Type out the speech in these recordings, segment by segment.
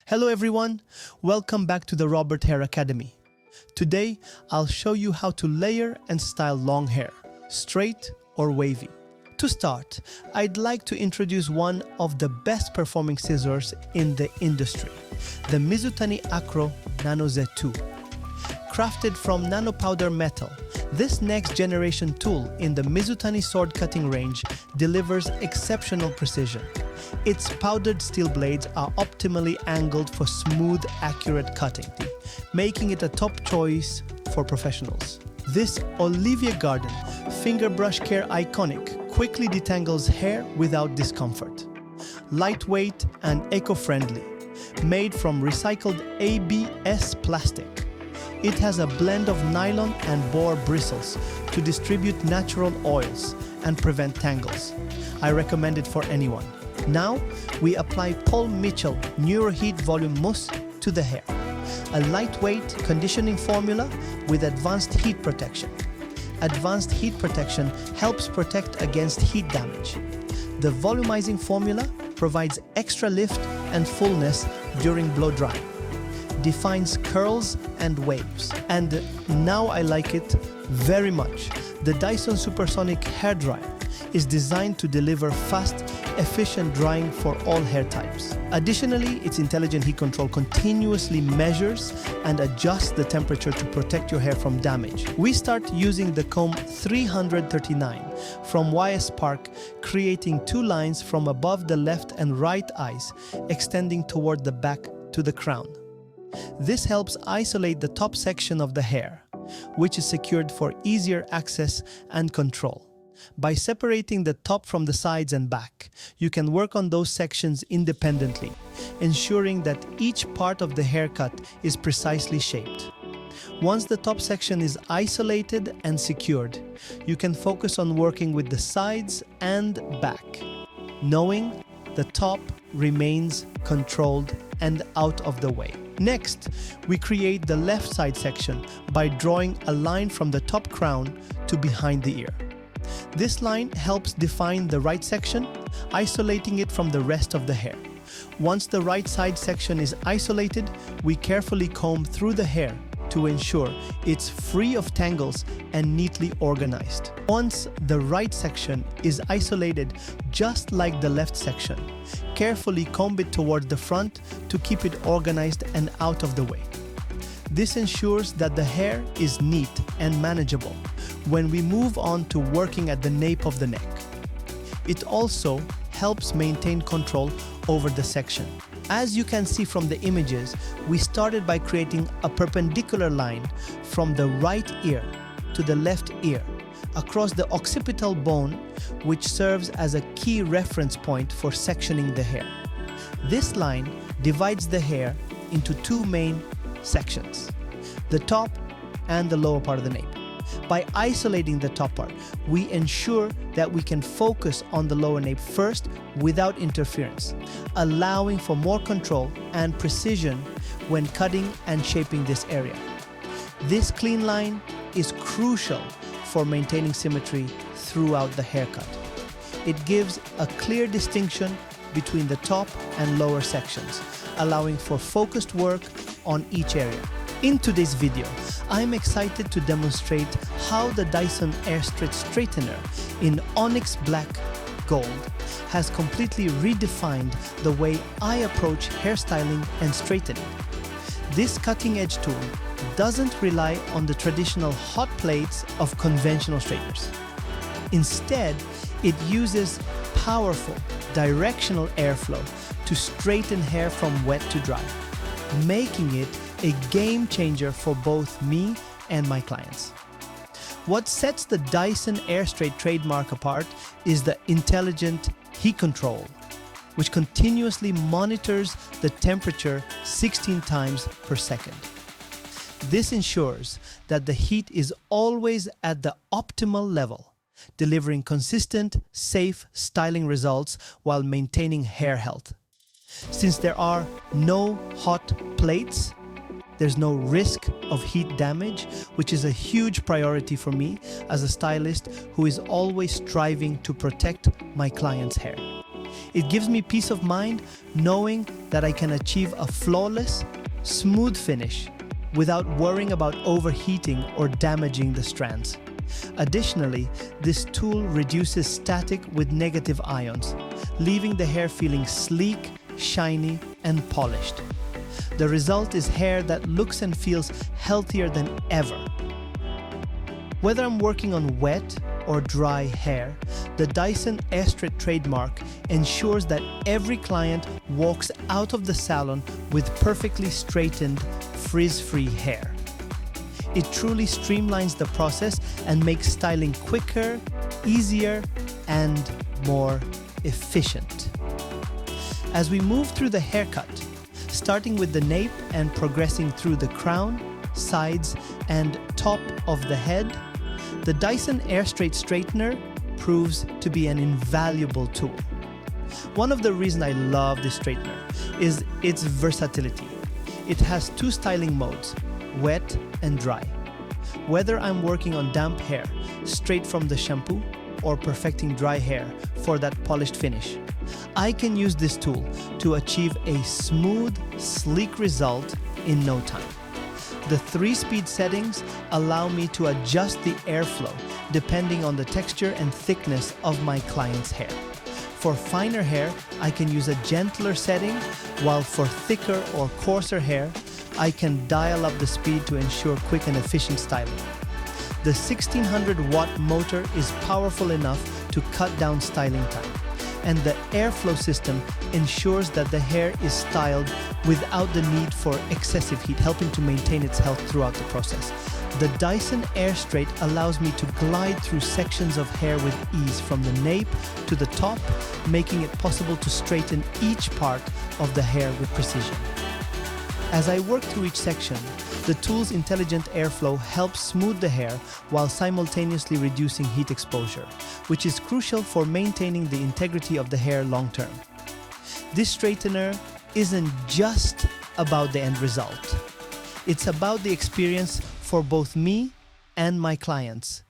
Hello everyone, welcome back to the Robert Hair Academy. Today, I'll show you how to layer and style long hair, straight or wavy. To start, I'd like to introduce one of the best performing scissors in the industry, the Mizutani Acro Nano Z2. Crafted from nanopowder metal, this next generation tool in the Mizutani sword cutting range delivers exceptional precision. Its powdered steel blades are optimally angled for smooth, accurate cutting, making it a top choice for professionals. This Olivia Garden finger brush care iconic quickly detangles hair without discomfort. Lightweight and eco-friendly, made from recycled ABS plastic. It has a blend of nylon and boar bristles to distribute natural oils and prevent tangles. I recommend it for anyone. Now, we apply Paul Mitchell NeuroHeat Volume Mousse to the hair, a lightweight conditioning formula with advanced heat protection. Advanced heat protection helps protect against heat damage. The volumizing formula provides extra lift and fullness during blow drying, defines curls and waves. And now I like it very much. The Dyson Supersonic Hair Dryer is designed to deliver fast, efficient drying for all hair types. Additionally, its intelligent heat control continuously measures and adjusts the temperature to protect your hair from damage. We start using the comb 339 from YS Park, creating two lines from above the left and right eyes, extending toward the back to the crown. This helps isolate the top section of the hair, which is secured for easier access and control. By separating the top from the sides and back, you can work on those sections independently, ensuring that each part of the haircut is precisely shaped. Once the top section is isolated and secured, you can focus on working with the sides and back, knowing the top remains controlled and out of the way. Next, we create the left side section by drawing a line from the top crown to behind the ear. This line helps define the right section, isolating it from the rest of the hair. Once the right side section is isolated, we carefully comb through the hair to ensure it's free of tangles and neatly organized. Once the right section is isolated just like the left section, carefully comb it towards the front to keep it organized and out of the way. This ensures that the hair is neat and manageable when we move on to working at the nape of the neck. It also helps maintain control over the section. As you can see from the images, we started by creating a perpendicular line from the right ear to the left ear across the occipital bone, which serves as a key reference point for sectioning the hair. This line divides the hair into two main sections, the top and the lower part of the nape. By isolating the top part, we ensure that we can focus on the lower nape first without interference, allowing for more control and precision when cutting and shaping this area. This clean line is crucial for maintaining symmetry throughout the haircut. It gives a clear distinction between the top and lower sections, allowing for focused work on each area. In today's video, I'm excited to demonstrate how the Dyson Airstretch Straightener in Onyx Black Gold has completely redefined the way I approach hairstyling and straightening. This cutting-edge tool doesn't rely on the traditional hot plates of conventional straighteners. Instead, it uses powerful directional airflow to straighten hair from wet to dry, making it a game changer for both me and my clients. What sets the Dyson Airstrait trademark apart is the intelligent heat control, which continuously monitors the temperature 16 times per second. This ensures that the heat is always at the optimal level, delivering consistent, safe styling results while maintaining hair health. Since there are no hot plates, there's no risk of heat damage, which is a huge priority for me as a stylist who is always striving to protect my client's hair. It gives me peace of mind knowing that I can achieve a flawless, smooth finish without worrying about overheating or damaging the strands. Additionally, this tool reduces static with negative ions, leaving the hair feeling sleek, shiny, and polished. The result is hair that looks and feels healthier than ever. Whether I'm working on wet or dry hair, the Dyson Airstraight trademark ensures that every client walks out of the salon with perfectly straightened, frizz-free hair. It truly streamlines the process and makes styling quicker, easier, and more efficient. As we move through the haircut, starting with the nape and progressing through the crown, sides, and top of the head, the Dyson Airstraight Straightener proves to be an invaluable tool. One of the reasons I love this straightener is its versatility. It has two styling modes, wet and dry. Whether I'm working on damp hair straight from the shampoo or perfecting dry hair for that polished finish, I can use this tool to achieve a smooth, sleek result in no time. The 3-speed settings allow me to adjust the airflow depending on the texture and thickness of my client's hair. For finer hair, I can use a gentler setting, while for thicker or coarser hair, I can dial up the speed to ensure quick and efficient styling. The 1600-watt motor is powerful enough to cut down styling time, and the airflow system ensures that the hair is styled without the need for excessive heat, helping to maintain its health throughout the process. The Dyson Airstraight allows me to glide through sections of hair with ease from the nape to the top, making it possible to straighten each part of the hair with precision. As I work through each section, the tool's intelligent airflow helps smooth the hair while simultaneously reducing heat exposure, which is crucial for maintaining the integrity of the hair long term. This straightener isn't just about the end result. It's about the experience for both me and my clients.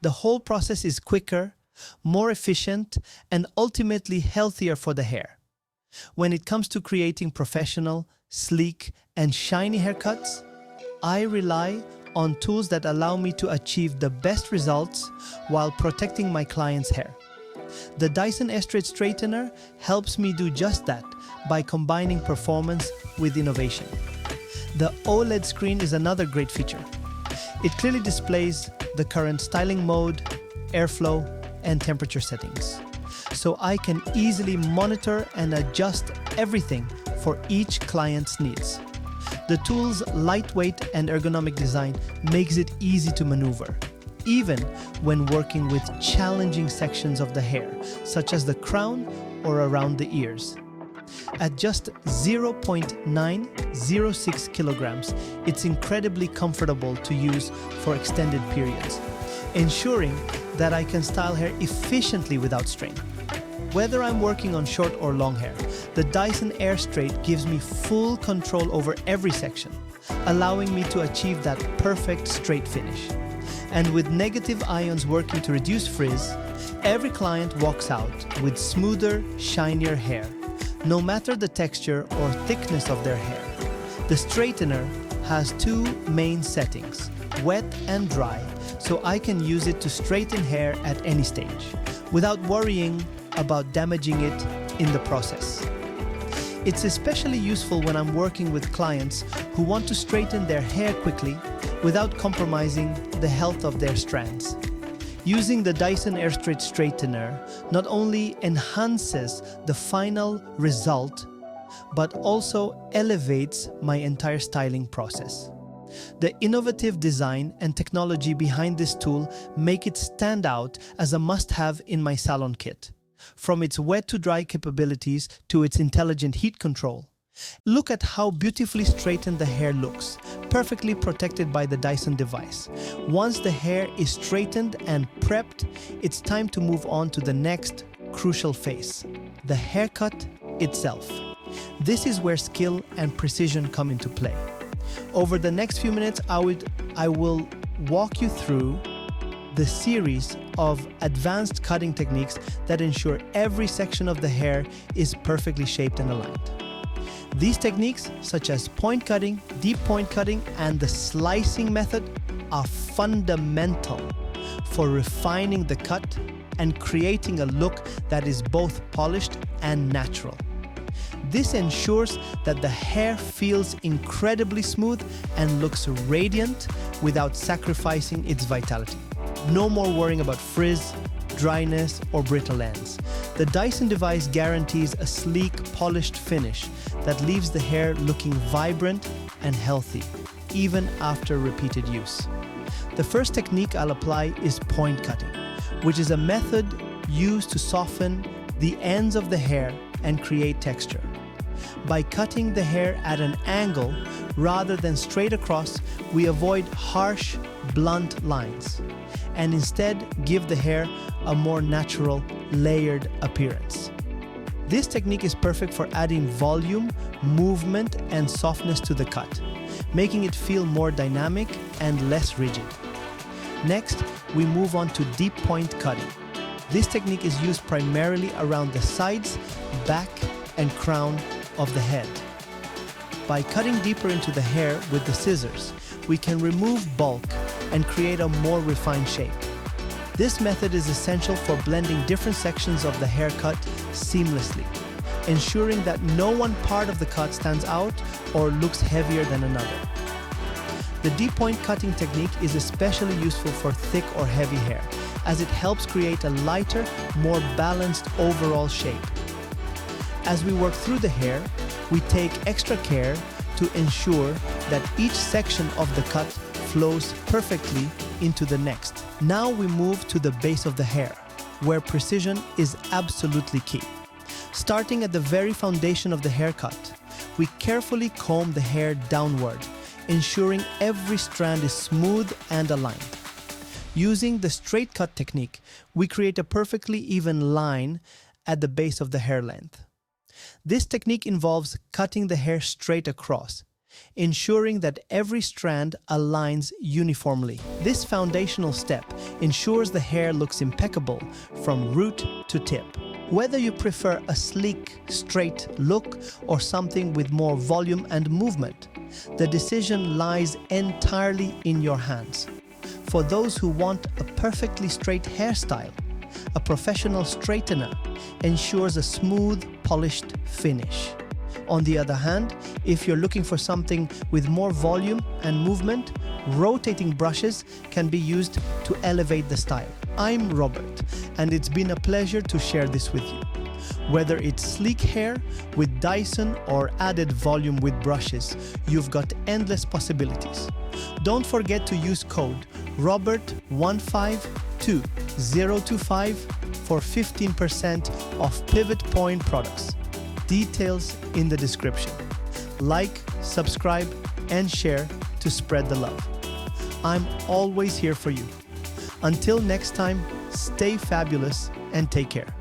The whole process is quicker, more efficient, and ultimately healthier for the hair. When it comes to creating professional, sleek, and shiny haircuts, I rely on tools that allow me to achieve the best results while protecting my client's hair. The Dyson Airstraight Straightener helps me do just that by combining performance with innovation. The OLED screen is another great feature. It clearly displays the current styling mode, airflow, and temperature settings, so I can easily monitor and adjust everything for each client's needs. The tool's lightweight and ergonomic design makes it easy to maneuver, even when working with challenging sections of the hair, such as the crown or around the ears. At just 0.906 kilograms, it's incredibly comfortable to use for extended periods, ensuring that I can style hair efficiently without strain. Whether I'm working on short or long hair, the Dyson Airstraight gives me full control over every section, allowing me to achieve that perfect straight finish. And with negative ions working to reduce frizz, every client walks out with smoother, shinier hair, no matter the texture or thickness of their hair. The straightener has two main settings, wet and dry, so I can use it to straighten hair at any stage, without worrying about damaging it in the process. It's especially useful when I'm working with clients who want to straighten their hair quickly without compromising the health of their strands. Using the Dyson Airstraight Straightener not only enhances the final result, but also elevates my entire styling process. The innovative design and technology behind this tool make it stand out as a must-have in my salon kit. From its wet to dry capabilities to its intelligent heat control. Look at how beautifully straightened the hair looks, perfectly protected by the Dyson device. Once the hair is straightened and prepped, it's time to move on to the next crucial phase, the haircut itself. This is where skill and precision come into play. Over the next few minutes, I will walk you through the series of advanced cutting techniques that ensure every section of the hair is perfectly shaped and aligned. These techniques, such as point cutting, deep point cutting, and the slicing method, are fundamental for refining the cut and creating a look that is both polished and natural. This ensures that the hair feels incredibly smooth and looks radiant without sacrificing its vitality. No more worrying about frizz, dryness, or brittle ends. The Dyson device guarantees a sleek, polished finish that leaves the hair looking vibrant and healthy, even after repeated use. The first technique I'll apply is point cutting, which is a method used to soften the ends of the hair and create texture. By cutting the hair at an angle rather than straight across, we avoid harsh, blunt lines and instead give the hair a more natural, layered appearance. This technique is perfect for adding volume, movement, and softness to the cut, making it feel more dynamic and less rigid. Next, we move on to deep point cutting. This technique is used primarily around the sides, back, and crown of the head. By cutting deeper into the hair with the scissors, we can remove bulk and create a more refined shape. This method is essential for blending different sections of the haircut seamlessly, ensuring that no one part of the cut stands out or looks heavier than another. The deep point cutting technique is especially useful for thick or heavy hair, as it helps create a lighter, more balanced overall shape. As we work through the hair, we take extra care to ensure that each section of the cut flows perfectly into the next. Now we move to the base of the hair, where precision is absolutely key. Starting at the very foundation of the haircut, we carefully comb the hair downward, ensuring every strand is smooth and aligned. Using the straight cut technique, we create a perfectly even line at the base of the hair length. This technique involves cutting the hair straight across, ensuring that every strand aligns uniformly. This foundational step ensures the hair looks impeccable from root to tip. Whether you prefer a sleek, straight look or something with more volume and movement, the decision lies entirely in your hands. For those who want a perfectly straight hairstyle, a professional straightener ensures a smooth, polished finish. On the other hand, if you're looking for something with more volume and movement, rotating brushes can be used to elevate the style. I'm Robert, and it's been a pleasure to share this with you. Whether it's sleek hair with Dyson or added volume with brushes, you've got endless possibilities. Don't forget to use code ROBERT1520025 for 15% off Pivot Point products. Details in the description. Like, subscribe, and share to spread the love. I'm always here for you. Until next time, stay fabulous and take care.